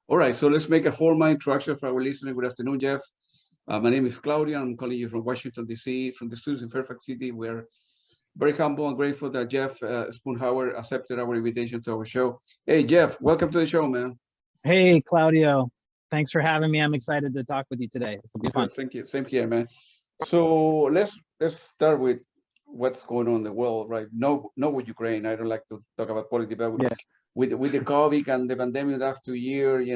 All right, so let's make a formal introduction for our listener. Good afternoon, Jeff. My name is Claudia. I'm calling you from Washington, D.C., from the studios in Fairfax City. We're very humble and grateful that Jeff Spoonhower accepted our invitation to our show. Hey, Jeff, welcome to the show, man. Hey, Claudio. Thanks for having me. I'm excited to talk with you today. This will be fun. Good, thank you. Same here, man. So let's start with what's going on in the world, right? No, with Ukraine. I don't like to talk about politics, but Yeah. with the COVID and the pandemic last 2 years,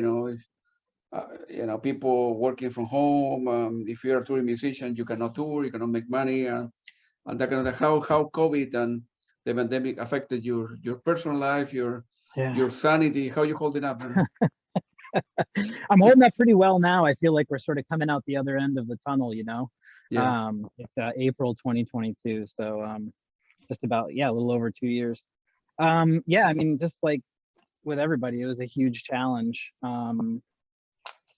people working from home. If you're a touring musician, you cannot tour, you cannot make money, and that kind of how COVID and the pandemic affected your personal life, Yeah. your sanity. How you holding up, man? I'm holding up pretty well now. I feel like we're sort of coming out the other end of the tunnel, you know. Yeah. It's April 2022, so just about, yeah, a little over 2 years. Yeah, I mean, just like with everybody, it was a huge challenge.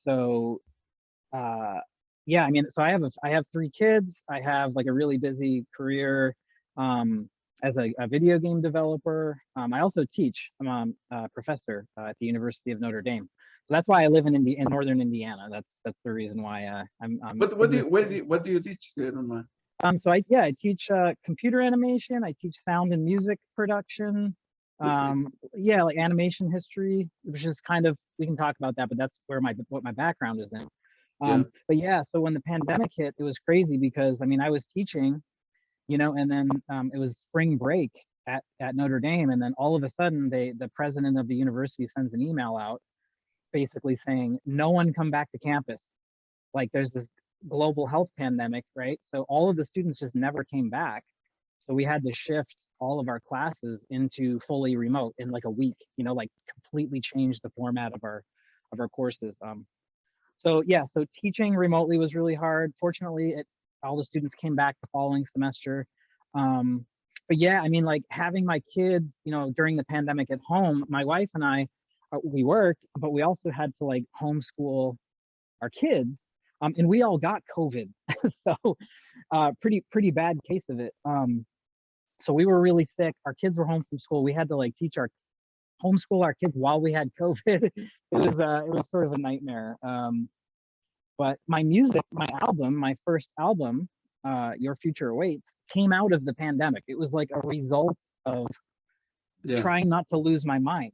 So yeah, I mean, so I have 3 kids. I have like a really busy career as a video game developer. I also teach. I'm a professor at the University of Notre Dame. So that's why I live in northern Indiana. That's the reason why I'm What do you teach? I don't mind. So I teach computer animation. I teach sound and music production. Yeah, like animation history, which is kind of, we can talk about that, but that's where what my background is in. Yeah. But yeah, so when the pandemic hit, it was crazy because I mean I was teaching, and then it was spring break at Notre Dame, and then all of a sudden the president of the university sends an email out basically saying no one come back to campus. Like there's this global health pandemic, right? So all of the students just never came back. So we had to shift all of our classes into fully remote in like a week, like completely change the format of our courses. So yeah, so teaching remotely was really hard. Fortunately, all the students came back the following semester. But yeah, I mean, like having my kids, during the pandemic at home, my wife and I, we worked, but we also had to like homeschool our kids. And we all got COVID, so pretty bad case of it. So we were really sick. Our kids were home from school. We had to like homeschool our kids while we had COVID. It was sort of a nightmare. But my music, my first album, Your Future Awaits, came out of the pandemic. It was like a result of trying not to lose my mind,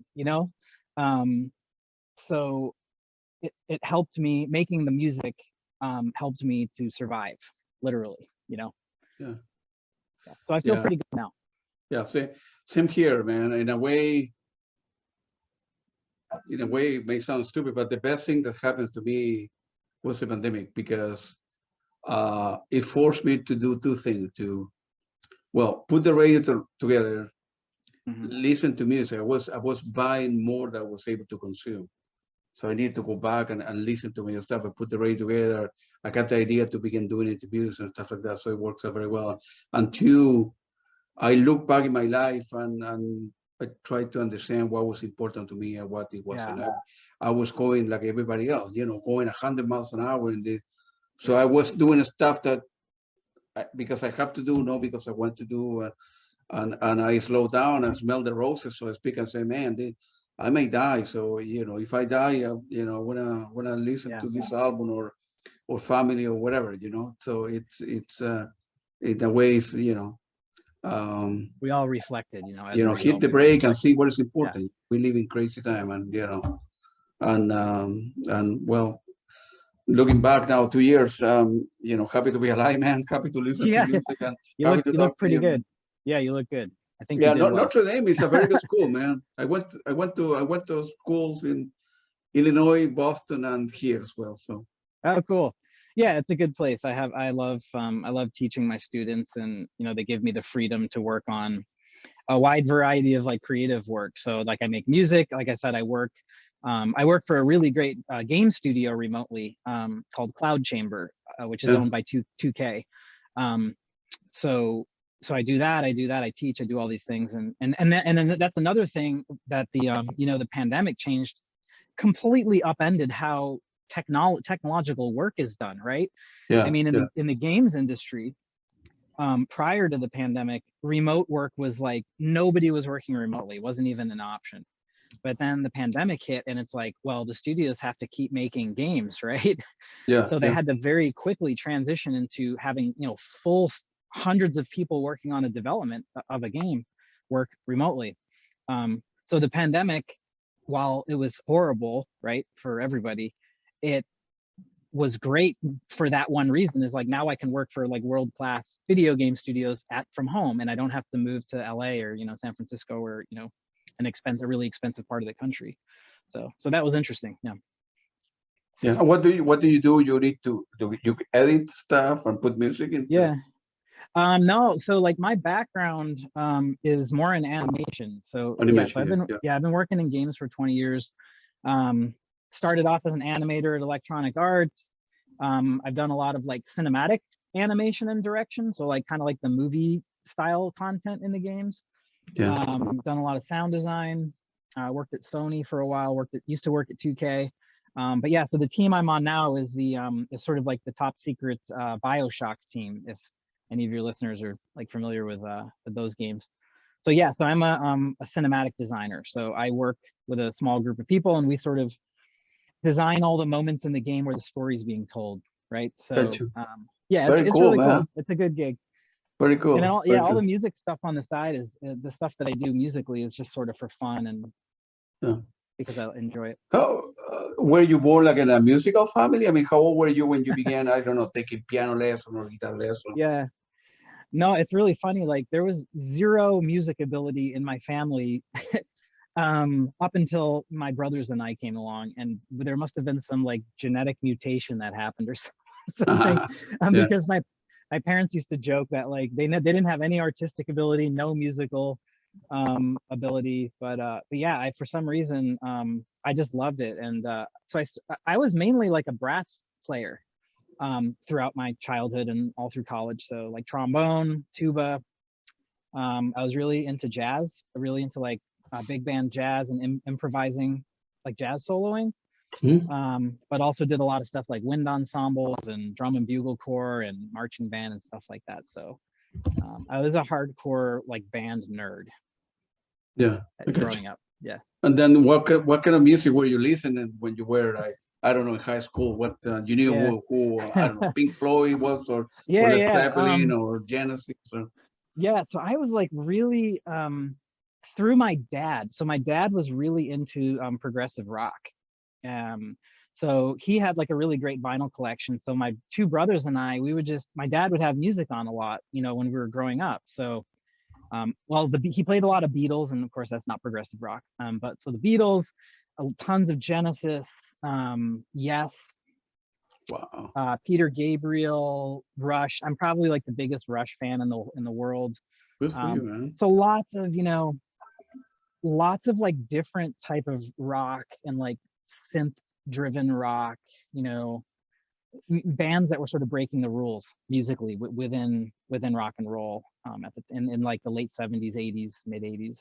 so it helped me. Making the music helped me to survive, literally, Yeah. So I feel pretty good now. Yeah, same here, man. In a way, it may sound stupid, but the best thing that happens to me was the pandemic, because it forced me to do 2 things: to, put the radio together, listen to music. I was buying more than I was able to consume. So I need to go back and listen to my stuff and put the radio together. I got the idea to begin doing interviews and stuff like that. So it works out very well. And 2, I look back in my life and I try to understand what was important to me and what it wasn't. I was going like everybody else, going 100 miles an hour. So I was doing stuff that because I have to do, not because I want to do. And I slow down and smell the roses, so to speak, and say, man, I may die. So, if I die, when I listen to this album or family or whatever, So it's in a ways, we all reflected, hit the brake and see what is important. We live in crazy time, and well, looking back now 2 years, happy to be alive, man. Happy to listen to music and happy to you talk look pretty to you. good. Yeah, you look good. I think Yeah, you did well. Notre Dame is a very good school, man. I went to schools in Illinois, Boston, and here as well. So. Oh, cool. Yeah, it's a good place. I love teaching my students, and they give me the freedom to work on a wide variety of like creative work. So like I make music. Like I said, I work for a really great game studio remotely called Cloud Chamber, which is owned by 2K. So I do that. I teach. I do all these things, and then that's another thing that the pandemic changed, completely upended how technological work is done. Right. Yeah. I mean, in the games industry, prior to the pandemic, remote work was like nobody was working remotely. It wasn't even an option. But then the pandemic hit, and it's like, well, the studios have to keep making games, right? Yeah, So they yeah, had to very quickly transition into having, full hundreds of people working on a development of a game work remotely. So the pandemic, while it was horrible, right, for everybody, it was great for that one reason, is like, now I can work for like world-class video game studios from home, and I don't have to move to LA or, San Francisco, or, a really expensive part of the country. So that was interesting. Yeah. yeah. And what do you do? You need to do you edit stuff and put music into Yeah. No, so like my background is more in animation. So yeah, so animation? I've been working in games for 20 years. Started off as an animator at Electronic Arts. I've done a lot of like cinematic animation and direction, so like kind of like the movie style content in the games. Yeah, Done a lot of sound design. Worked at Sony for a while. Used to work at 2K. But yeah, so the team I'm on now is is sort of like the top secret BioShock team, if any of your listeners are like familiar with those games. So yeah, so I'm a cinematic designer. So I work with a small group of people, and we sort of design all the moments in the game where the story is being told, right? So got you. yeah, Very it's cool, really man. cool. It's a good gig. Very And then cool. yeah, Very all cool. the music stuff on the side is the stuff that I do musically is just sort of for fun, and Yeah. because I enjoy it. How were you born like in a musical family? I mean, how old were you when you began? I don't know, taking piano lesson or guitar lesson. Yeah. No, it's really funny. Like there was zero music ability in my family up until my brothers and I came along, and there must have been some like genetic mutation that happened or something, Yeah. because my parents used to joke that like they didn't have any artistic ability, no musical ability, but yeah, I for some reason I just loved it, and so I was mainly like a brass player throughout my childhood and all through college. So like trombone, tuba. I was really into jazz, really into like big band jazz and improvising, like jazz soloing. But also did a lot of stuff like wind ensembles and drum and bugle corps and marching band and stuff like that. So I was a hardcore like band nerd. Yeah. Growing up. Yeah. And then what kind of music were you listening when you were like, I don't know, in high school? What you knew Yeah. who I don't know, Pink Floyd was, or Yeah, Led yeah. Zeppelin or Genesis? Or... Yeah, so I was like really through my dad. So my dad was really into progressive rock. So he had like a really great vinyl collection. So my two brothers and I, my dad would have music on a lot, when we were growing up. So well, he played a lot of Beatles, and of course that's not progressive rock. But so the Beatles, tons of Genesis, Yes, Wow. Peter Gabriel, Rush. I'm probably like the biggest Rush fan in the world. Good for you, man. So lots of like different type of rock and like synth-driven rock, bands that were sort of breaking the rules musically within rock and roll in like the late 70s, 80s, mid 80s.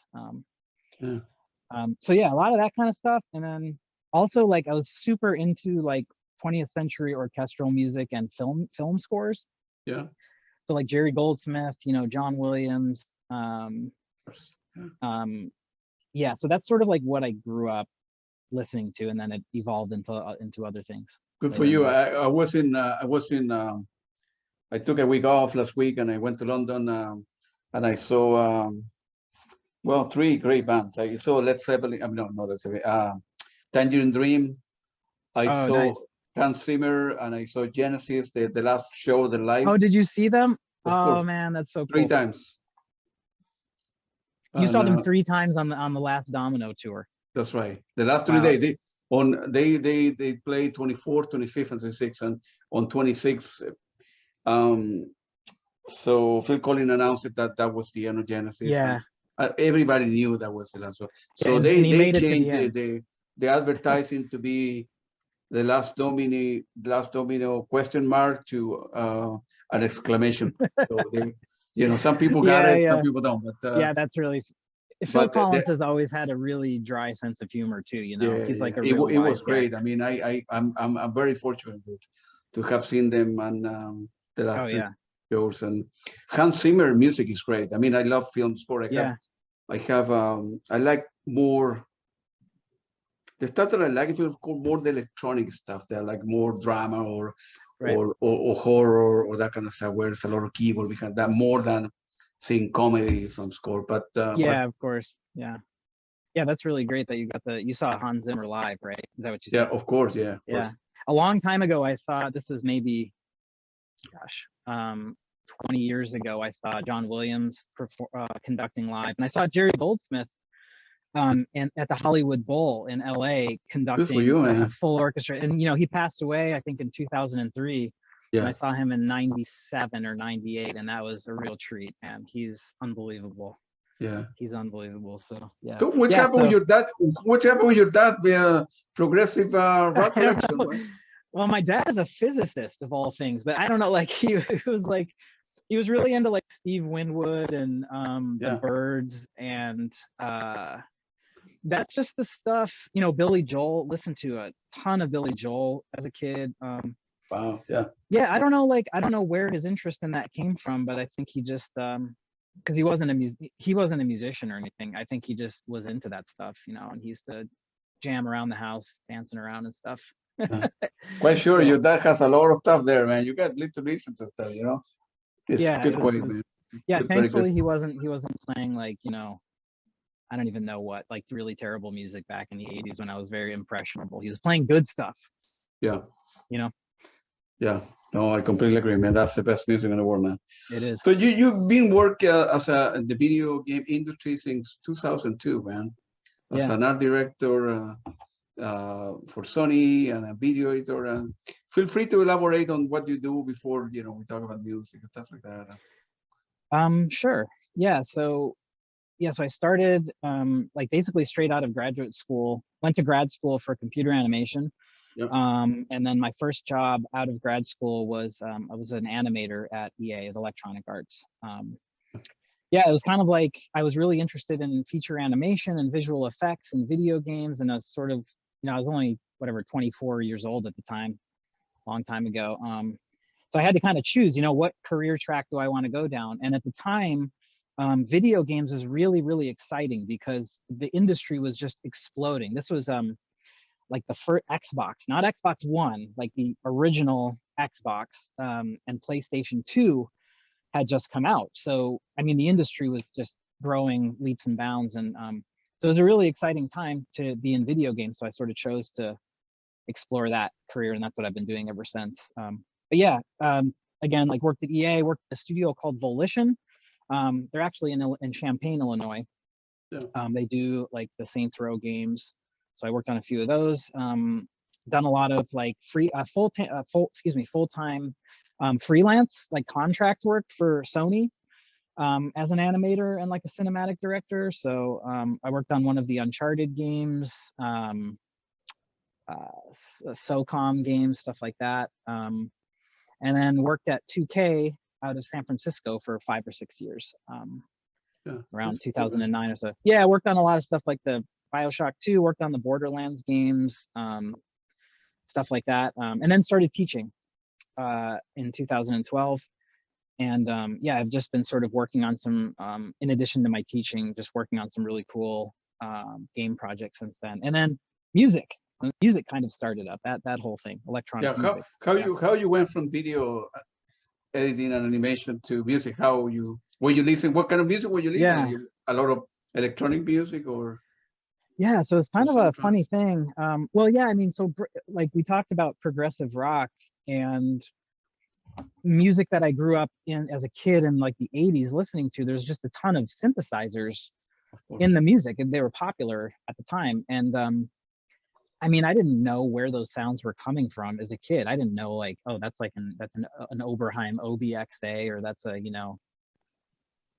Yeah. So yeah, a lot of that kind of stuff. And then also like I was super into like 20th century orchestral music and film scores. Yeah. So like Jerry Goldsmith, John Williams. Yeah, so that's sort of like what I grew up listening to, and then it evolved into other things. Good for you. I was in I took a week off last week, and I went to London, and I saw well, three great bands. I saw Led Zeppelin. No, not Led Zeppelin. Tangerine Dream. I saw nice. Hans Zimmer, and I saw Genesis, the last show, the live. Oh, did you see them? Of course. Man, that's so cool. 3 times. You saw them 3 times on the last Domino tour. That's right. The last 3 days they played 24th, 25th, and 26th, and on 26th. So Phil Collins announced that was the end of Genesis. Yeah. And everybody knew that was the last one. So yeah, they changed the advertising to be the last domino question mark to an exclamation. So they, some people got it, some people don't. But yeah, that's really. Phil Collins has always had a really dry sense of humor too. He's like a real it was great. guy. I mean, I'm very fortunate to have seen them and the last 2 shows. And Hans Zimmer music is great. I mean, I love film score. I like more the stuff that I like is called more the electronic stuff. They're like more drama or Right. or horror or that kind of stuff where there's a lot of keyboard behind that more than seeing comedy from score. But Yeah, of course. Yeah. Yeah, that's really great that you saw Hans Zimmer live, right? Is that what you said? Yeah, of course. Yeah. Of yeah. course. A long time ago, I saw, this was maybe, gosh, 20 years ago, I saw John Williams conducting live, and I saw Jerry Goldsmith and at the Hollywood Bowl in LA conducting you, like a full orchestra. And he passed away, I think, in 2003. Yeah. And I saw him in 97 or 98, and that was a real treat, man. He's unbelievable. Yeah. He's unbelievable. So yeah. So which happened with your dad? Which happened with your dad? Progressive rock collection, right? Well, my dad is a physicist of all things, but I don't know, like he was really into like Steve Winwood and the Byrds, and that's just the stuff, Billy Joel, listened to a ton of Billy Joel as a kid. Wow. Yeah. Yeah, I don't know where his interest in that came from, but I think he just because he wasn't a musician or anything. I think he just was into that stuff, and he used to jam around the house, dancing around and stuff. Quite sure your dad has a lot of stuff there, man. You got to listen to stuff, It's good way, man. Yeah, thankfully he wasn't playing like, I don't even know what, like really terrible music back in the 80s when I was very impressionable. He was playing good stuff. Yeah. Yeah. No, I completely agree, man. That's the best music in the world, man. It is. So you've been working in the video game industry since 2002, man. As an art director for Sony and a video editor. And feel free to elaborate on what you do before, we talk about music and stuff like that. Sure. Yeah. So I started like basically straight out of graduate school, went to grad school for computer animation. Yep. And then my first job out of grad school was I was an animator at EA, at Electronic Arts. It was kind of like I was really interested in feature animation and visual effects and video games, and I was sort of, I was only 24 years old at the time, long time ago. So I had to kind of choose, what career track do I want to go down? And at the time, video games was really, really exciting because the industry was just exploding. This was like the first Xbox, not Xbox One, like the original Xbox, and PlayStation 2 had just come out. So, I mean, the industry was just growing leaps and bounds. And so it was a really exciting time to be in video games. So I sort of chose to explore that career, and that's what I've been doing ever since. Again, like worked at EA, worked at a studio called Volition. They're actually in Champaign, Illinois. Yeah. They do like the Saints Row games. So I worked on a few of those. Done a lot of like full-time freelance, like contract work for Sony as an animator and like a cinematic director. So I worked on one of the Uncharted games, SOCOM games, stuff like that. And then worked at 2K out of San Francisco for 5 or 6 years, around 2009 or so. Yeah, I worked on a lot of stuff like the BioShock 2, worked on the Borderlands games, stuff like that. And then started teaching in 2012. And I've just been sort of working on some, in addition to my teaching, just working on some really cool game projects since then. And then music kind of started up, that whole thing, electronic music. How you went from video editing and animation to music? Were you listening? What kind of music were you listening? Yeah. A lot of electronic music or? Yeah, so it's kind of a funny thing. I mean, so like we talked about progressive rock and music that I grew up in as a kid in like the 80s listening to. There's just a ton of synthesizers in the music, and they were popular at the time. And I mean, I didn't know where those sounds were coming from as a kid. I didn't know like, oh, that's an Oberheim OBXA, or that's a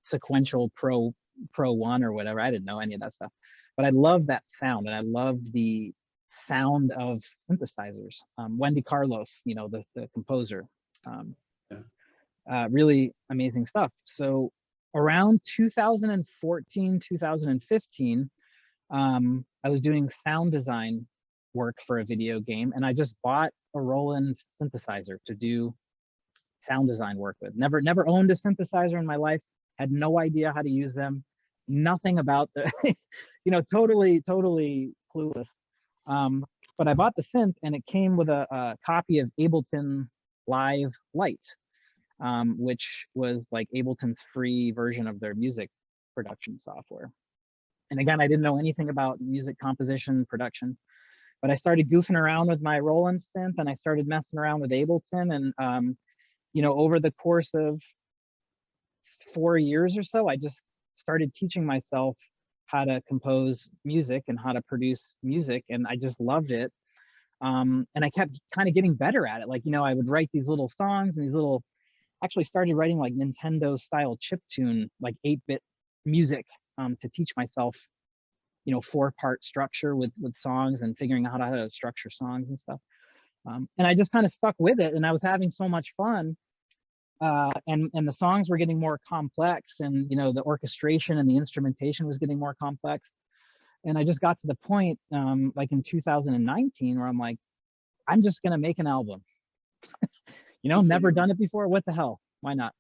sequential Pro 1 or whatever. I didn't know any of that stuff. But I love that sound, and I loved the sound of synthesizers. Wendy Carlos, the composer, really amazing stuff. So around 2014, 2015, I was doing sound design work for a video game, and I just bought a Roland synthesizer to do sound design work with. Never owned a synthesizer in my life, had no idea how to use them. Nothing about the, totally clueless. But I bought the synth, and it came with a copy of Ableton Live Lite, which was like Ableton's free version of their music production software. And again, I didn't know anything about music composition production, but I started goofing around with my Roland synth, and I started messing around with Ableton. And you know, over the course of 4 years or so, I just started teaching myself how to compose music and how to produce music, and I just loved it. And I kept kind of getting better at it. Like, you know, I would write these little songs and these little, actually started writing like Nintendo style chiptune, like 8-bit music, to teach myself, you know, 4-part structure with songs and figuring out how to structure songs and stuff. And I just kind of stuck with it, and I was having so much fun. And the songs were getting more complex, and you know, the orchestration and the instrumentation was getting more complex. And I just got to the point, like in 2019, where I'm like, I'm just gonna make an album. You know, never done it before. What the hell? Why not?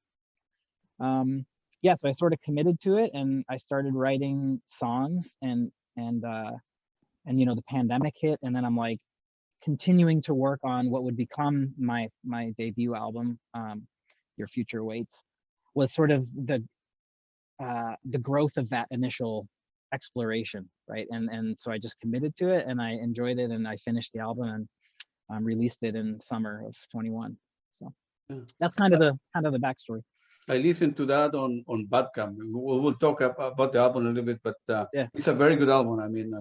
Yeah, so I sort of committed to it, and I started writing songs, and you know, the pandemic hit, and then I'm like continuing to work on what would become my debut album, Your Future Waits, was sort of the growth of that initial exploration, right? And so I just committed to it, and I enjoyed it, and I finished the album and released it in summer of 21. So that's kind of the backstory. I listened to that on Bandcamp. We'll talk about the album a little bit, but it's a very good album. I mean,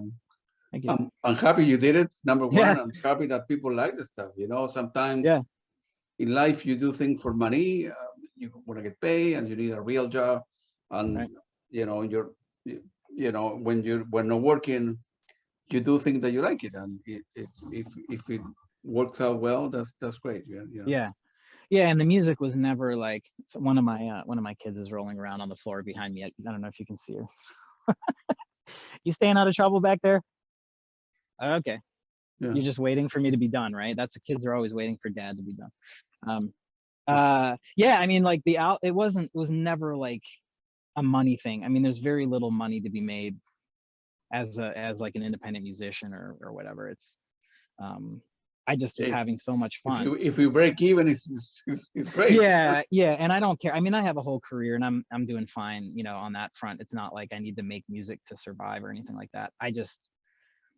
Thank you. I'm happy you did it. Number one, I'm happy that people like the stuff. You know, sometimes in life you do things for money. You want to get paid, and you need a real job. And you know, you know, when you're not working, you do things that you like it, and if it works out well, that's great. You know? Yeah, and the music was never like, so one of my kids is rolling around on the floor behind me. I don't know if you can see her. You staying out of trouble back there? Okay. Yeah. You're just waiting for me to be done, right? That's the kids are always waiting for dad to be done. Yeah, I mean, like it was never like a money thing. I mean, there's very little money to be made as like an independent musician or whatever. It's I just was having so much fun. If you break even, it's great. Yeah, and I don't care. I mean, I have a whole career, and I'm doing fine, you know, on that front. It's not like I need to make music to survive or anything like that. I just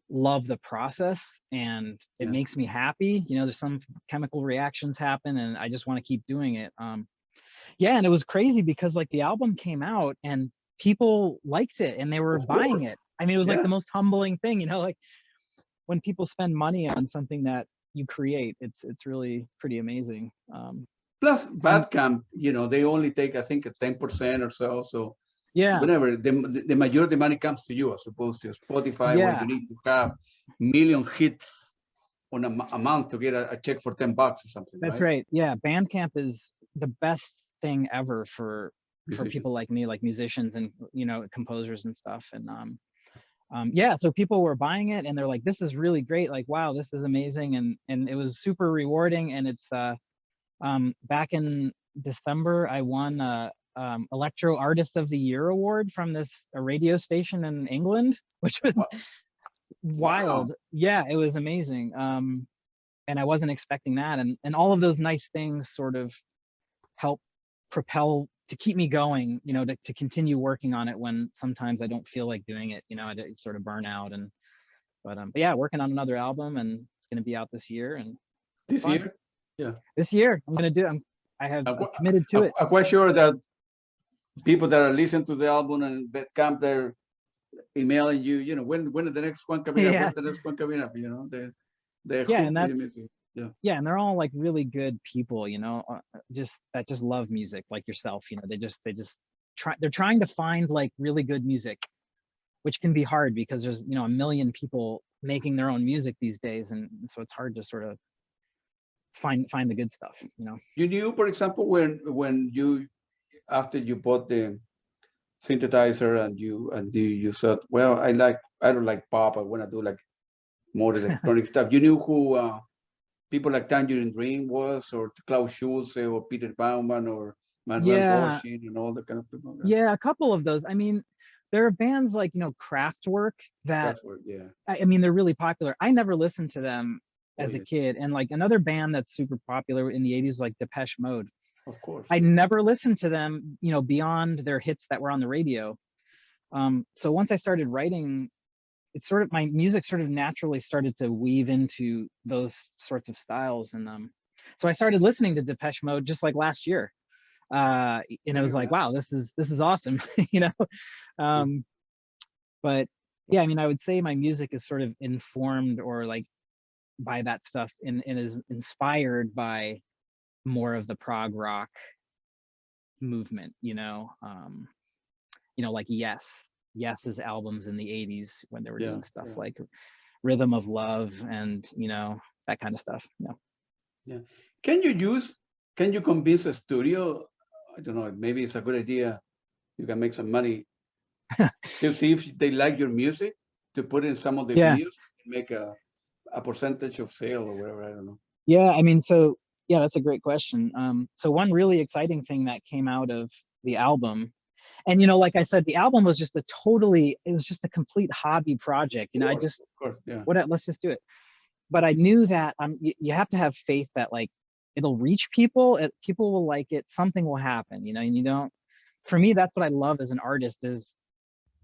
love the process, and it makes me happy. You know, there's some chemical reactions happen, and I just want to keep doing it. Yeah, and it was crazy because like the album came out and people liked it and they were buying it. I mean, it was like the most humbling thing, you know, like when people spend money on something that you create, it's really pretty amazing. Plus Bandcamp, you know, they only take, I think, 10% or so. So whenever the majority of the money comes to you, as opposed to Spotify, where you need to have million hits on a month to get a check for $10 or something. That's right. Yeah, Bandcamp is the best thing ever for people like me, like musicians and, you know, composers and stuff. And yeah, so people were buying it and they're like, this is really great. Like, wow, this is amazing. And it was super rewarding. And it's back in December, I won Electro Artist of the Year award from a radio station in England, which was wild. Yeah, it was amazing. And I wasn't expecting that. And all of those nice things sort of help propel to keep me going, you know, to continue working on it when sometimes I don't feel like doing it, you know, I sort of burn out. But yeah, working on another album, and it's going to be out this year. And this year? Yeah. This year I'm going to do, I'm committed to it. I'm quite sure that people that are listening to the album and Bandcamp, they're emailing you, you know, when is the next one coming up? When's the next one coming up? You know, they're and that's, and they're all like really good people, you know, that just love music like yourself, you know, they're trying to find like really good music, which can be hard because there's, you know, a million people making their own music these days, and so it's hard to sort of find the good stuff, you know. You knew, for example, when you, after you bought the synthesizer and you said, well, I don't like pop, I want to do like more electronic stuff. You knew who people like Tangerine Dream was, or Klaus Schulze, or Peter Baumann, or Manuel Boshin, and all that kind of people. Yeah, a couple of those. I mean, there are bands like, you know, Kraftwerk that, That's what, yeah. I mean, they're really popular. I never listened to them Oh, as a yeah. kid. And like another band that's super popular in the 80s, like Depeche Mode. Of course. I Yeah. never listened to them, you know, beyond their hits that were on the radio. So once I started writing, it's sort of, my music sort of naturally started to weave into those sorts of styles. And so I started listening to Depeche Mode just like last year. And it was Brilliant, like, man. wow, this is awesome, you know. Yeah. But yeah, I mean, I would say my music is sort of informed or like by that stuff, and is inspired by more of the prog rock movement, you know. Like Yes's albums in the 80s when they were Yeah. doing stuff Yeah. like Rhythm of Love and, you know, that kind of stuff. Yeah. Yeah. Can you convince a studio? I don't know, maybe it's a good idea. You can make some money to see if they like your music, to put in some of the Yeah. videos, make a percentage of sale or whatever. I don't know. Yeah. I mean, so yeah, that's a great question. So one really exciting thing that came out of the album, and, you know, like I said, the album was just it was just a complete hobby project. You know, Of course, yeah. let's just do it. But I knew that you have to have faith that like it'll reach people, people will like it, something will happen, you know. And you don't, for me, that's what I love as an artist, is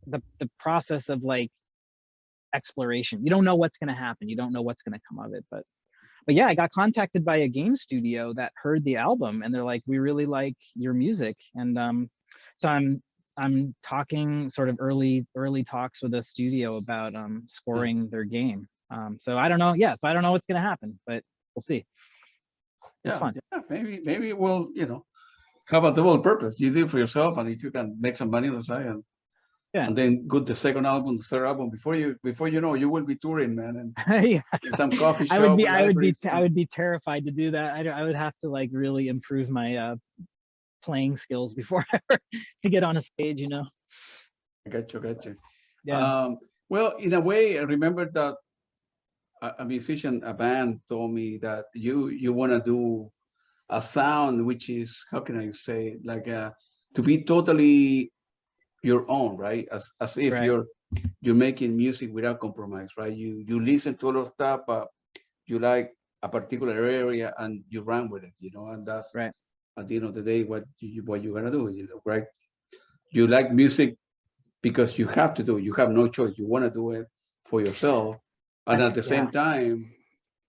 the process of like exploration. You don't know what's going to happen, you don't know what's going to come of it. But yeah, I got contacted by a game studio that heard the album, and they're like, we really like your music. And so I'm talking sort of early talks with a studio about Yeah. scoring their game. So I don't know. Yeah, so I don't know what's going to happen, but we'll see. It's Yeah. fun. Yeah. Maybe it will, have a double purpose. You do it for yourself, and if you can make some money on the side, Yeah. and then go the second album, the third album, before you know, you will be touring, man, and Yeah. in some coffee I would shop be or libraries. I would be terrified to do that. I would have to like really improve my playing skills before I were to get on a stage, you know. I got you. Yeah. Well, in a way, I remember that a musician, a band, told me that you want to do a sound which is, how can I say, like to be totally your own, right? As if Right. you're making music without compromise, right? You listen to a lot of stuff, but you like a particular area and you run with it, and that's Right. at the end of the day what you're gonna do, right? You like music because you have to do it. You have no choice. You want to do it for yourself, and at the Yeah. same time,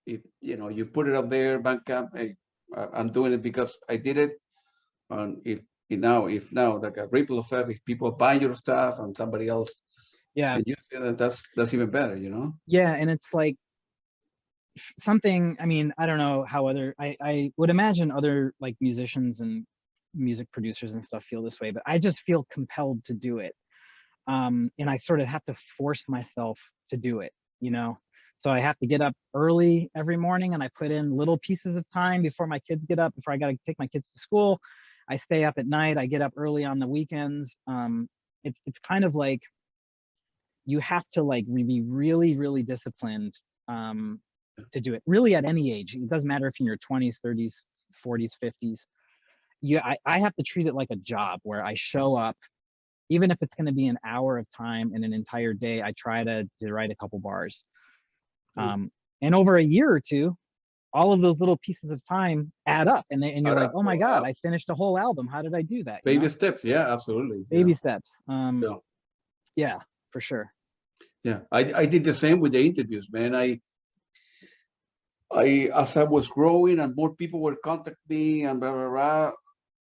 if you put it up there, Bandcamp, hey, I'm doing it because I did it. And if now like a ripple effect, if people buy your stuff and somebody else Yeah. can use it, that's even better, Yeah. And it's like something, I mean, I don't know how I would imagine other like musicians and music producers and stuff feel this way, but I just feel compelled to do it. And I sort of have to force myself to do it, you know. So I have to get up early every morning, and I put in little pieces of time before my kids get up, before I got to take my kids to school. I stay up at night, I get up early on the weekends. It's kind of like you have to like be really, really disciplined to do it, really, at any age. It doesn't matter if you're in your 20s, 30s, 40s, 50s. I have to treat it like a job where I show up, even if it's going to be an hour of time in an entire day. I try to write a couple bars. And over a year or two, all of those little pieces of time add up, and you're like, oh my God, I finished a whole album. How did I do that? Baby steps, yeah, absolutely. Baby steps. Yeah. Yeah, for sure. Yeah, I did the same with the interviews, man. I as I was growing and more people were contacting me and blah blah blah.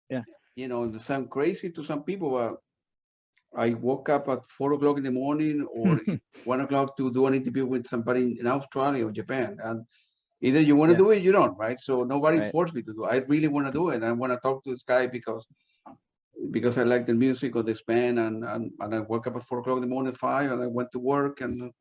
Yeah. It sounds crazy to some people, but I woke up at 4 o'clock in the morning or 1 o'clock to do an interview with somebody in Australia or Japan, and either you want to do it, you don't, right? So nobody forced me to do it. I really want to do it. And I want to talk to this guy because I like the music of this band, and I woke up at 4 o'clock in the morning, 5, and I went to work, and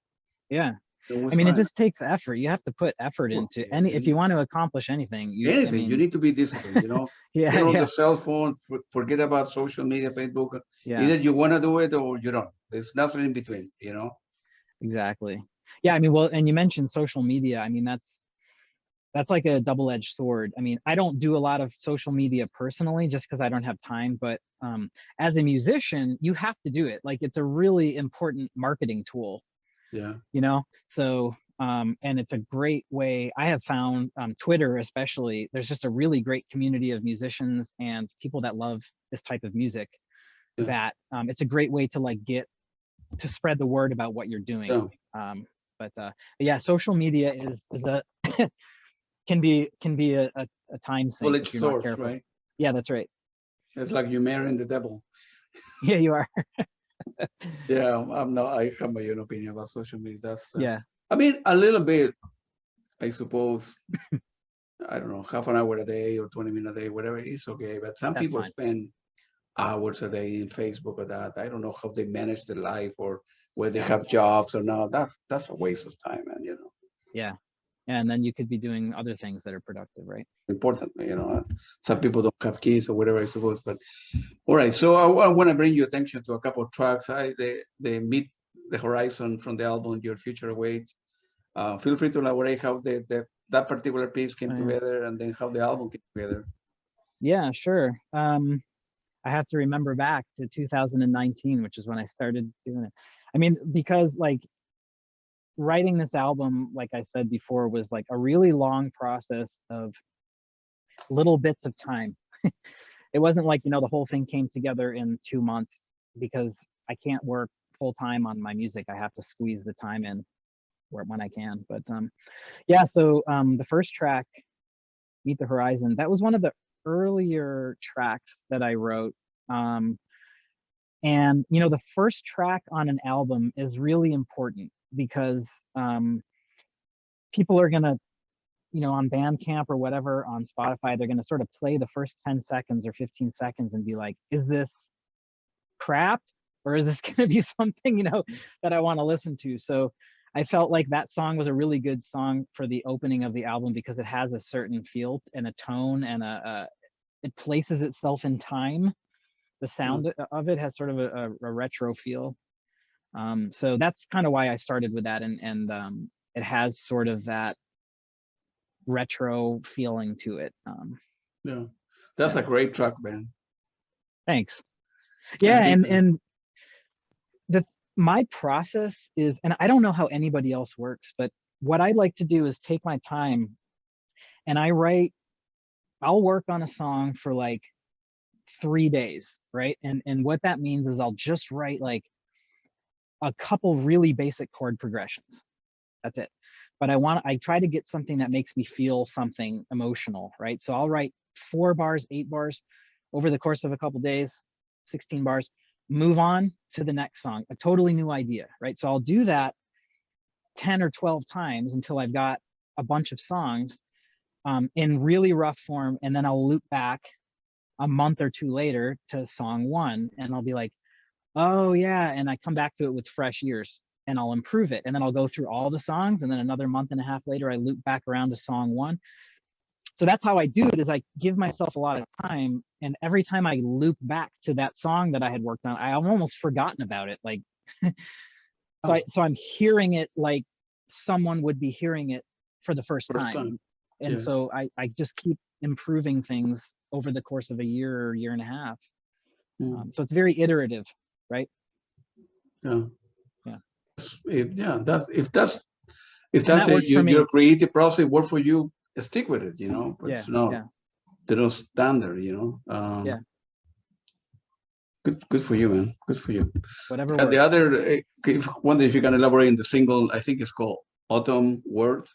yeah. it was I mean, fine. it just takes effort. You have to put effort into if you want to accomplish anything. You need to be disciplined, Yeah. Get on the cell phone, forget about social media, Facebook. Yeah. Either you want to do it or you don't. There's nothing in between, Exactly. Yeah. I mean, well, and you mentioned social media. I mean, that's like a double-edged sword. I mean, I don't do a lot of social media personally just because I don't have time, but as a musician, you have to do it. Like, it's a really important marketing tool. Yeah. You know, so and it's a great way. I have found Twitter especially, there's just a really great community of musicians and people that love this type of music, Yeah. that it's a great way to like get to spread the word about what you're doing. Yeah. But yeah, social media is a can be a time sink Well, if it's you're not source, careful. right? Yeah, that's right. It's like you marrying the devil. Yeah, you are. Yeah, I'm not. I have my own opinion about social media. That's. Yeah. I mean, a little bit. I suppose. I don't know, half an hour a day or 20 minutes a day, whatever it is, okay. But some That's people fine. spend hours a day in Facebook or that. I don't know how they manage their life or whether they have jobs or not. That's a waste of time, man. You know. Yeah. And then you could be doing other things that are productive, right? Importantly, you know, some people don't have kids or whatever, I suppose. But all right, so I want to bring your attention to a couple of tracks. They meet the horizon from the album Your Future Awaits. Feel free to elaborate how that particular piece came together and then how the album came together. Yeah, sure. I have to remember back to 2019, which is when I started doing it. I mean, because like writing this album, like I said before, was like a really long process of little bits of time. It wasn't like, you know, the whole thing came together in 2 months, because I can't work full time on my music. I have to squeeze the time in when I can. But yeah, so the first track, Meet the Horizon, that was one of the earlier tracks that I wrote. And you know, the first track on an album is really important because people are gonna, you know, on Bandcamp or whatever, on Spotify, they're gonna sort of play the first 10 seconds or 15 seconds and be like, is this crap, or is this gonna be something, you know, that I want to listen to? So I felt like that song was a really good song for the opening of the album because it has a certain feel and a tone and it places itself in time. The sound of it has sort of a retro feel. So that's kind of why I started with that, and it has sort of that retro feeling to it. Yeah, that's a great track, man. Thanks. Yeah, and my process is, and I don't know how anybody else works, but what I like to do is take my time and I'll work on a song for like 3 days, right? And what that means is I'll just write like a couple really basic chord progressions. That's it. But I try to get something that makes me feel something emotional, right? So I'll write 4 bars, 8 bars over the course of a couple days, 16 bars, move on to the next song, a totally new idea, right? So I'll do that 10 or 12 times until I've got a bunch of songs in really rough form. And then I'll loop back a month or 2 later to song 1, and I'll be like, oh yeah, and I come back to it with fresh ears and I'll improve it, and then I'll go through all the songs, and then another month and a half later I loop back around to song 1. So that's how I do it, is I give myself a lot of time, and every time I loop back to that song that I had worked on, I've almost forgotten about it, like so I'm hearing it like someone would be hearing it for the first time. And so I just keep improving things over the course of a year or year and a half. So it's very iterative, right? Yeah. If that's your creative process work for you, stick with it, you know. But it's not the standard, you know. Good for you, man. Good for you. Whatever. And the other, wonder if you can elaborate on the single. I think it's called Autumn World.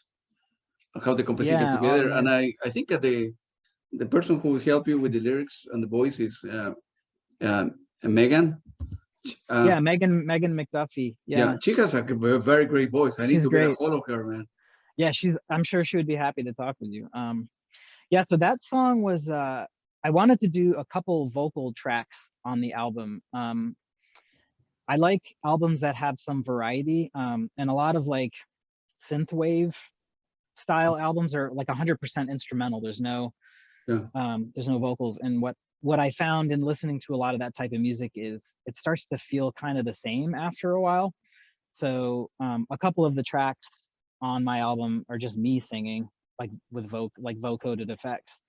How the composition came together, and I think that the person who helped you with the lyrics and the voice is Megan. Megan McDuffie. Yeah, she has a very great voice. I need to get a hold of her, man. Yeah, I'm sure she would be happy to talk with you. Yeah, so that song was I wanted to do a couple vocal tracks on the album. I like albums that have some variety, and a lot of like synthwave style albums are like 100% instrumental. There's no vocals. And what I found in listening to a lot of that type of music is it starts to feel kind of the same after a while. So a couple of the tracks on my album are just me singing, with vocoded effects.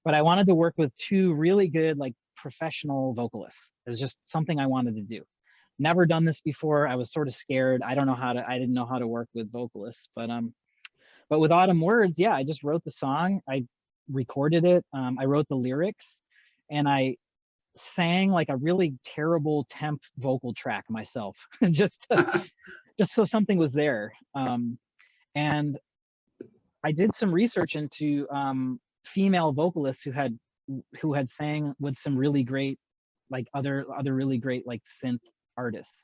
But I wanted to work with two really good like professional vocalists. It was just something I wanted to do. Never done this before. I was sort of scared. I didn't know how to work with vocalists, but with Autumn Words, yeah, I just wrote the song. I recorded it. I wrote the lyrics, and I sang like a really terrible temp vocal track myself, just so something was there. And I did some research into female vocalists who had sang with some really great, like other really great like synth artists,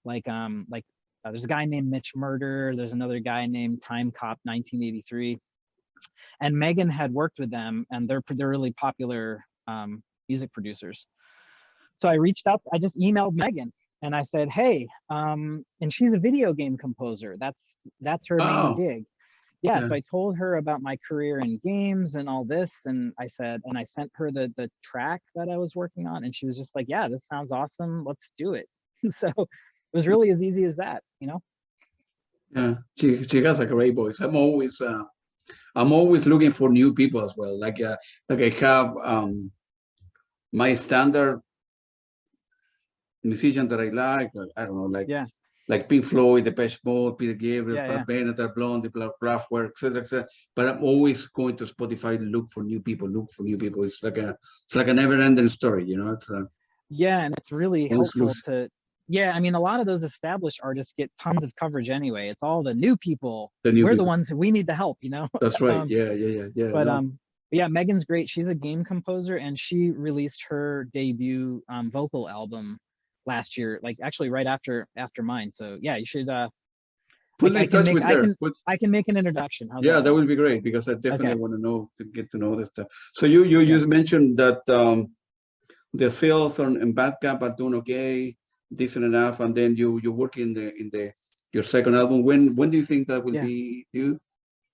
like there's a guy named Mitch Murder. There's another guy named Time Cop 1983, and Megan had worked with them, and they're really popular music producers. So I reached out. I just emailed Megan, and I said, "Hey," and she's a video game composer. That's her main gig. Yeah, yes. so I told her about my career in games and all this, and I sent her the track that I was working on, and she was just like, "Yeah, this sounds awesome. Let's do it." So it was really as easy as that, you know. Yeah, she has a great voice. I'm always looking for new people as well. Like I have my standard musician that I like. I don't know, like Pink Floyd, Depeche Mode, Peter Gabriel, Pat Benatar, Blondie, Kraftwerk, etc., etc. But I'm always going to Spotify to look for new people. It's like a never-ending story, you know. It's yeah, and it's really helpful to. Yeah, I mean, a lot of those established artists get tons of coverage anyway. It's all the new people. We're the ones who we need the help, you know. That's right. Yeah. But yeah, Megan's great. She's a game composer, and she released her debut vocal album last year, like actually right after mine. So yeah, you should put me in touch with her. I can make an introduction. Yeah, that would be great, because I definitely want to get to know this stuff. So you just mentioned that the sales on Bandcamp are doing okay, decent enough, and then you work in your second album. When do you think that will be due?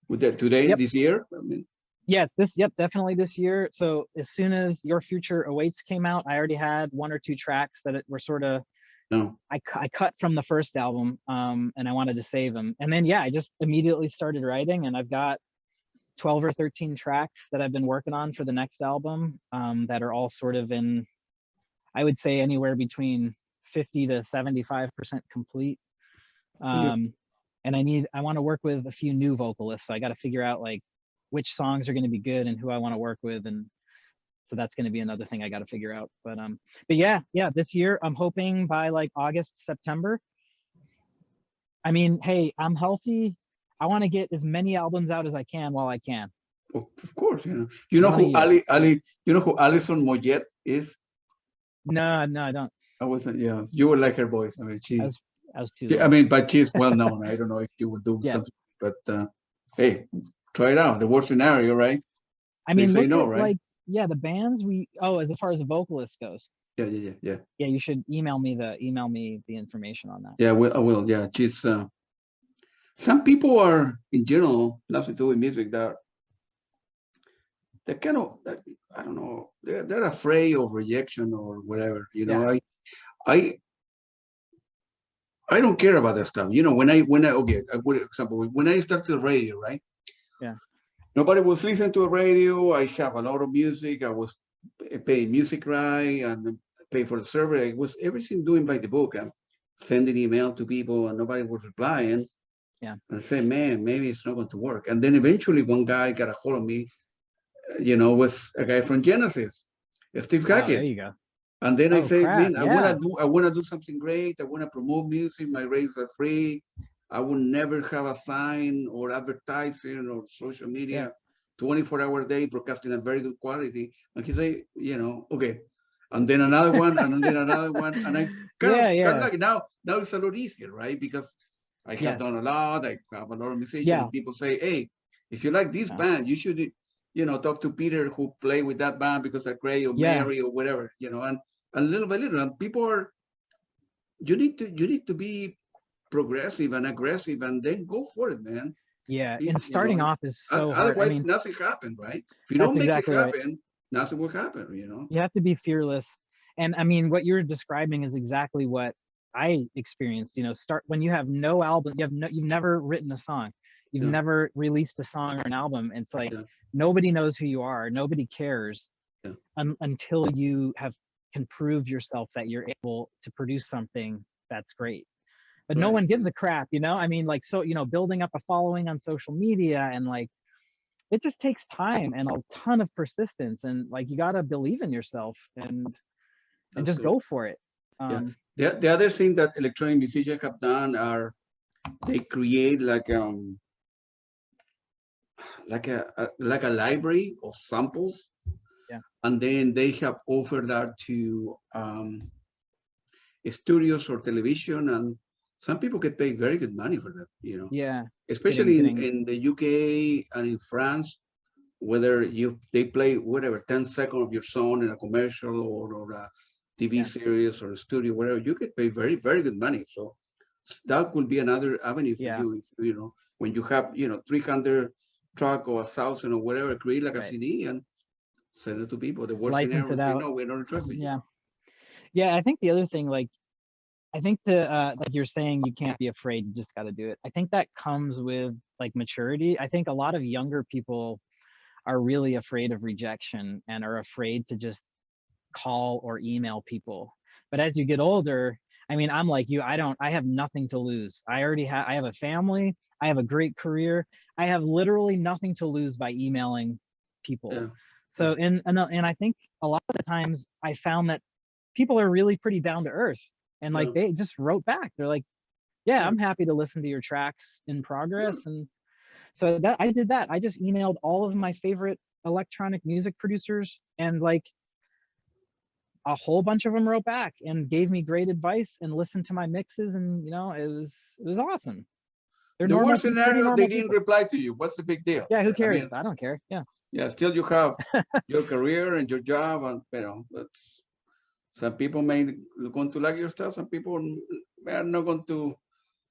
With that today, this year? I mean, yeah, it's definitely this year. So as soon as Your Future Awaits came out, I already had one or two tracks that were sort of I cut from the first album, and I wanted to save them. And then I just immediately started writing, and I've got 12 or 13 tracks that I've been working on for the next album, that are all sort of in, I would say, anywhere between 50 to 75% complete. And I want to work with a few new vocalists, so I got to figure out like which songs are going to be good and who I want to work with, and so that's going to be another thing I got to figure out. But yeah, this year I'm hoping by like August, September. I mean, hey, I'm healthy. I want to get as many albums out as I can while I can. Of course, you know who you know who Alison Moyet is? No, I don't. I wasn't. Yeah, you would like her voice. I mean, I was too. I mean, but she's well known. I don't know if you would do something, but hey, try it out. The worst scenario, right? I mean, look at, right? Like, the bands as far as the vocalist goes. Yeah. Yeah, you should email me the information on that. Yeah, I will. Yeah, she's. Some people are, in general, nothing to do with music, they're kind of, I don't know, they're afraid of rejection or whatever. You know, I don't care about that stuff. You know, when I okay, for example, when I started the radio, right? Yeah. Nobody was listening to the radio. I have a lot of music. I was paying music right and paying for the server. I was everything doing by the book. I'm sending email to people and nobody was replying. Yeah. And I said, man, maybe it's not going to work. And then eventually one guy got a hold of me, was a guy from Genesis, Steve Hackett. There you go. And then I say, man, I want to do something great. I want to promote music. My rates are free. I will never have a sign or advertising or social media 24 hours a day broadcasting a very good quality. And he say, okay. And then another one, and then another one. And I kind of like now it's a lot easier, right? Because I have done a lot. I have a lot of musicians. Yeah. People say, hey, if you like this band, you should, talk to Peter who play with that band because they're great, or Mary or whatever, and little by little, and people are, you need to be progressive and aggressive and then go for it, man. Yeah, and starting off is so hard. Otherwise, nothing happens, right? If you don't make it happen, nothing will happen, You have to be fearless. And I mean, what you're describing is exactly what I experienced. Start when you have no album, you've never written a song. You've Yeah. never released a song or an album. And it's like, Yeah. nobody knows who you are. Nobody cares Yeah. until you can prove yourself that you're able to produce something that's great. But no Right. one gives a crap, you know? I mean, like, so, you know, building up a following on social media and like, it just takes time and a ton of persistence. And like, you got to believe in yourself and just Absolutely. go for it. Yeah. The other thing that electronic musicians have done are they create like like a library of samples, Yeah. and then they have offered that to studios or television, and some people get paid very good money for that, you know. Yeah. Especially Getting, in the UK and in France, whether they play whatever 10 seconds of your song in a commercial or a TV yeah. series or a studio, whatever, you get paid very, very good money. So that could be another avenue for Yeah. you. If, you know, when you have, you know, 300 track or 1,000 or whatever, create like a Right. CD and send it to people. The worst License scenario it is they out. know we're not interested. Yeah. Yeah. I think the other thing, like, I think like you're saying, you can't be afraid. You just got to do it. I think that comes with like maturity. I think a lot of younger people are really afraid of rejection and are afraid to just call or email people. But as you get older, I mean, I'm like you, I have nothing to lose. I have a family. I have a great career. I have literally nothing to lose by emailing people. Yeah. So, and I think a lot of the times I found that people are really pretty down to earth and like Yeah. they just wrote back. They're like, yeah, Yeah. I'm happy to listen to your tracks in progress. And so that I did that. I just emailed all of my favorite electronic music producers, and like a whole bunch of them wrote back and gave me great advice and listened to my mixes, and you know, it was awesome. They're The worst pretty scenario, they normal didn't people. reply to you. What's the big deal? Yeah, who I cares? mean, I don't care. Yeah. yeah, still you have your career and your job, and you know, that's some people may going to like your stuff. Some people are not going to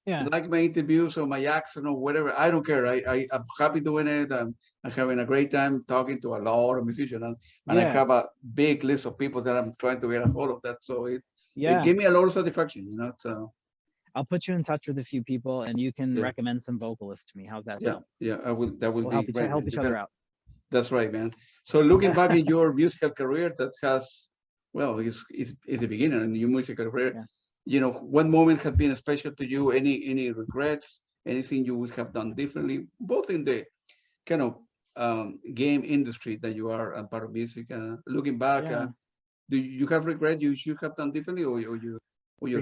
Yeah. like my interviews or my accent or whatever. I don't care. I'm happy doing it. I'm having a great time talking to a lot of musicians, and I Yeah. have a big list of people that I'm trying to get a hold of that. So it Yeah. gave me a lot of satisfaction, you know. So I'll put you in touch with a few people and you can yeah, recommend some vocalists to me. How's that yeah, sound? yeah. I will. That will We'll be great, help man. each You can. other out. That's right, man. So looking back in your musical career, that has, well, it's the beginning of your musical career. Yeah. You know, what moment has been special to you? Any regrets? Anything you would have done differently, both in the kind of game industry that you are and part of music? Looking back, Yeah. do you have regret you should have done differently, or you're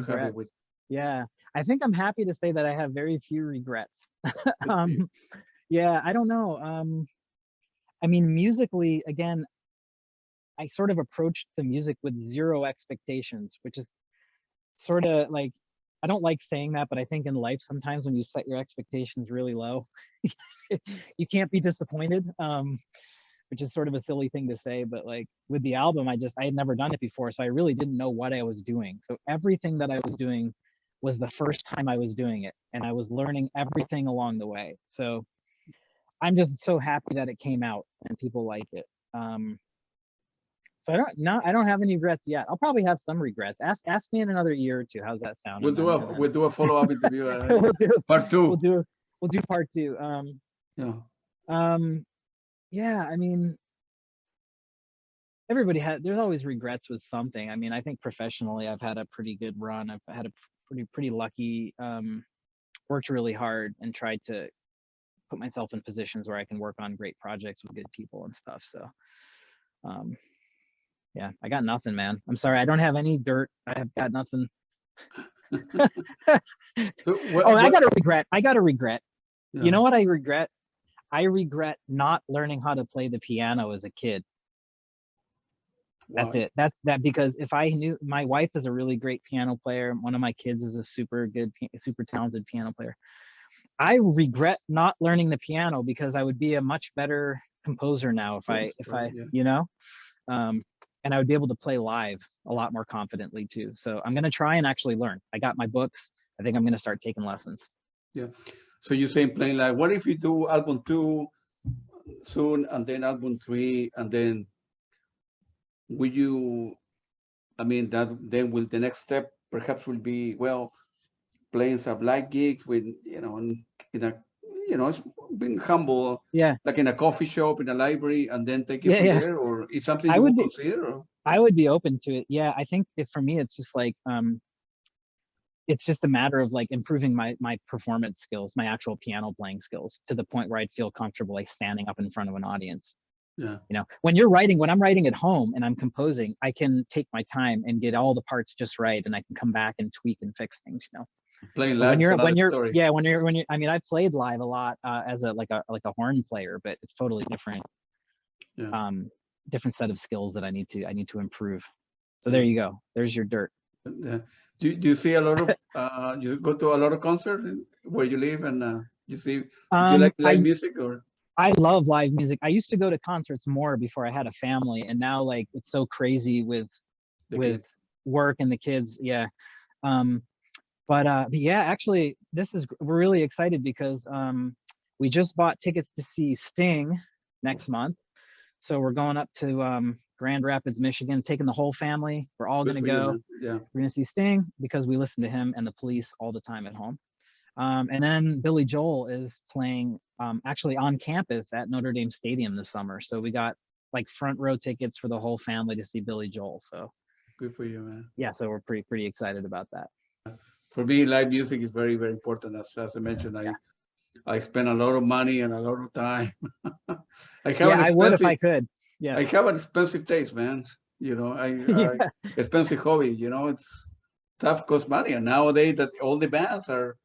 happy with? Regrets. Yeah. I think I'm happy to say that I have very few regrets. Good for you. Yeah, I don't know. I mean, musically, again, I sort of approached the music with zero expectations, which is sort of like, I don't like saying that, but I think in life sometimes when you set your expectations really low, you can't be disappointed. Which is sort of a silly thing to say, but like with the album, I had never done it before, so I really didn't know what I was doing. So everything that I was doing was the first time I was doing it, and I was learning everything along the way. So I'm just so happy that it came out and people like it. So I don't have any regrets yet. I'll probably have some regrets. Ask me in another year or two. How's that sound? And then We'll do a follow up interview. we'll do Part we'll two. do we'll do part two. Yeah. Um, yeah. I mean, there's always regrets with something. I mean, I think professionally I've had a pretty good run. I've had a pretty lucky, worked really hard and tried to put myself in positions where I can work on great projects with good people and stuff. So yeah, I got nothing, man. I'm sorry, I don't have any dirt. I have got nothing. So Oh, I got a regret. Yeah. You know what I regret? I regret not learning how to play the piano as a kid. That's it. That's that, because if I knew, my wife is a really great piano player. One of my kids is a super talented piano player. I regret not learning the piano because I would be a much better composer now if I, Yeah. you know, and I would be able to play live a lot more confidently too. So I'm going to try and actually learn. I got my books. I think I'm going to start taking lessons. Yeah. So you're saying playing live. What if you do album 2 soon, and then album 3, and then will you, I mean, that then will the next step perhaps will be, well, playing some live gigs with, you know, in a you know, it's being humble, Yeah. like in a coffee shop, in a library, and then take it Yeah. from Yeah. there, or it's something I you would would be, consider? Or? I would be open to it. Yeah. I think if for me, it's just like, it's just a matter of like improving my performance skills, my actual piano playing skills to the point where I'd feel comfortable like standing up in front of an audience. Yeah. You know, when I'm writing at home and I'm composing, I can take my time and get all the parts just right, and I can come back and tweak and fix things, you know. Playing But live is another story. yeah, when you're I mean, I've played live a lot as a horn player, but it's totally different. Yeah. Different set of skills that I need to improve. So Yeah. there you go. There's your dirt. Do you see a lot of you go to a lot of concerts where you live, and you see, do you like live music? Or I love live music. I used to go to concerts more before I had a family, and now like it's so crazy with work and the kids. Yeah. But yeah, actually we're really excited because we just bought tickets to see Sting next month. So we're going up to Grand Rapids, Michigan, taking the whole family. We're all going to go. Yeah. We're going to see Sting because we listen to him and the Police all the time at home. And then Billy Joel is playing actually on campus at Notre Dame Stadium this summer. So we got like front row tickets for the whole family to see Billy Joel. So good for you, man. Yeah, so we're pretty excited about that. For me, live music is very, very important. As I mentioned, I spend a lot of money and a lot of time. I would if I could. Yeah, I have an expensive taste, man. You know, expensive hobby. You know, it's tough, cost money. And nowadays, that all the bands are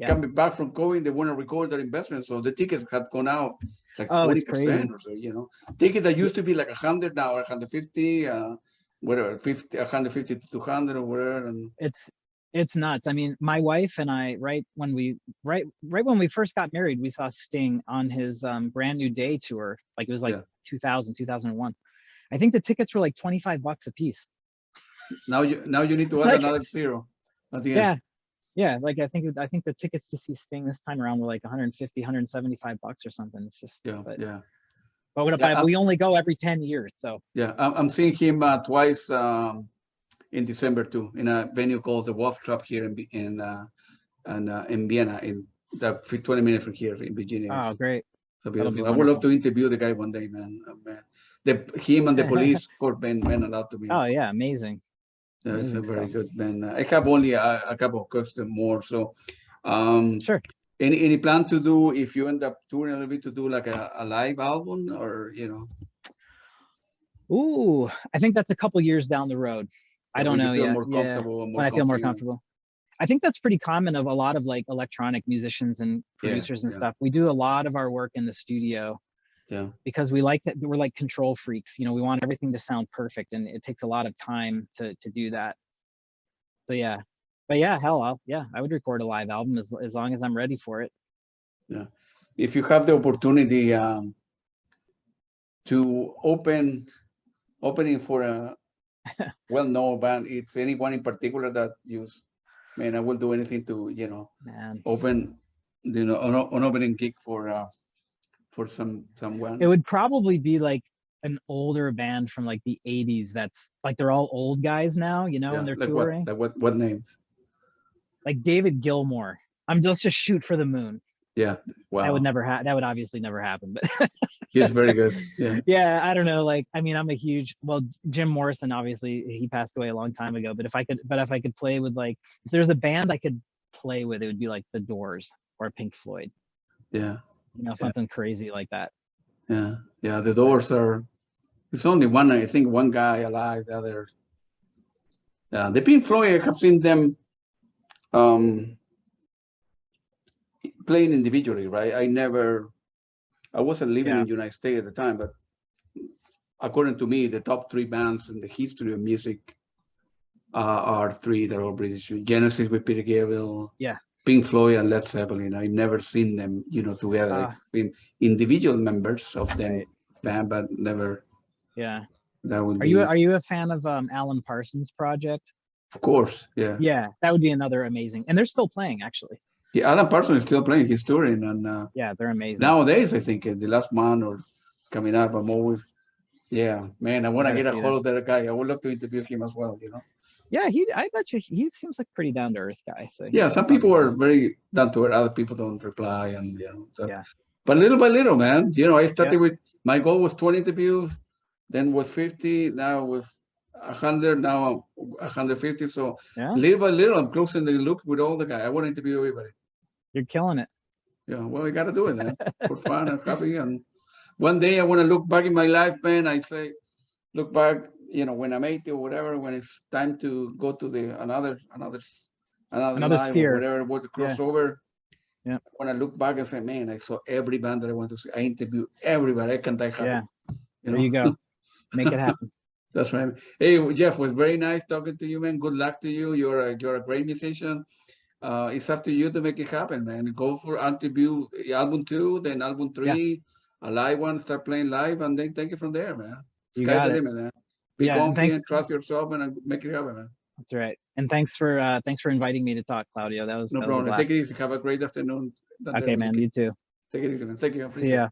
coming back from COVID, they want to record their investment, so the tickets have gone out like 40% or so. You know, tickets that used to be like 100 now, 150, whatever, 150 to 200 or whatever. And it's nuts. I mean, my wife and I, right when we first got married, we saw Sting on his Brand New Day tour. Like it was like 2001. I think the tickets were like $25 a piece. Now you need to add another zero at the end. Yeah. Like I think the tickets to see Sting this time around were like 150, $175 or something. It's just But we only go every 10 years. So yeah, I'm seeing him twice in December too, in a venue called the Wolf Trap here in Vienna, in the 20 minutes from here in Virginia. Oh, great! So beautiful. I would love to interview the guy one day, man. Oh, man. Him and the Police court meant a lot to me. Oh yeah, amazing. Yeah, it's a very good man. I have only a couple of questions more. So, sure. Any plan to do, if you end up touring a little bit, to do like a live album, or you know? Ooh, I think that's a couple years down the road. I don't know yet. More comfortable, when I feel more comfortable. I think that's pretty common of a lot of like electronic musicians and producers and stuff. We do a lot of our work in the studio. Yeah. Because we like that, we're like control freaks. You know, we want everything to sound perfect, and it takes a lot of time to do that. So yeah. But yeah, hell, I would record a live album as long as I'm ready for it. Yeah. If you have the opportunity to opening for a well-known band, it's anyone in particular that I will do anything to, you know, open, you know, an opening gig for someone. It would probably be like an older band from like the 80s. That's like, they're all old guys now, you know, and they're touring. What names? Like David Gilmour. Let's just shoot for the moon. Yeah. Wow. That would obviously never happen, but he's very good. Yeah. Yeah. I don't know. Like, I mean, Jim Morrison, obviously he passed away a long time ago, but if I could play with like, if there's a band I could play with, it would be like the Doors or Pink Floyd. Yeah. You know, something crazy like that. Yeah. Yeah. The Doors it's only one, I think, one guy alive. The other. Yeah. The Pink Floyd, I have seen them playing individually, right? I wasn't living in the United States at the time, but according to me, the top three bands in the history of music are three that are British. Genesis with Peter Gabriel, Pink Floyd, and Led Zeppelin. I never seen them, you know, together. I've been individual members of them band, but never. Yeah. That would Are you a fan of Alan Parsons Project? Of course, yeah. Yeah, that would be another amazing, and they're still playing actually. Yeah, Alan Parsons is still playing. He's touring, and yeah, they're amazing. Nowadays, I think the last month or coming up, I'm always, man, I want to get a hold of that guy. I would love to interview him as well, you know. Yeah, I bet you he seems like a pretty down to earth guy. So Yeah, some people are very down to earth, other people don't reply, and yeah, but little by little, man. I started yeah, with my goal was 20 interviews, then was 50, now was 100, now 150. So yeah, little by little, I'm closing the loop with all the guys. I want to interview everybody. you're killing it. Yeah, well, we got to do it, man, for fun and happy. And one day I want to look back in my life, man. I say, look back, when I'm 80 or whatever, when it's time to go to the another Another life or sphere. whatever, what to cross Yeah. over. Yeah. When I look back and say, man, I saw every band that I want to see. I interviewed everybody. I can die happy. Yeah. There you go. Make it happen. That's right. Hey, Jeff, was very nice talking to you, man. Good luck to you. You're a great musician. It's up to you to make it happen, man. Go for interview album 2, then album 3, a live one, start playing live, and then take it from there, man. You Sky's got the it. limit, man. Be Yeah, and confident, trust yourself, and make it happen, man. That's right. And thanks for inviting me to talk, Claudio. That was No a problem. blast. Take it easy. Have a great afternoon. Okay, man. You too. Take it easy, man. Thank you. I See appreciate ya. it.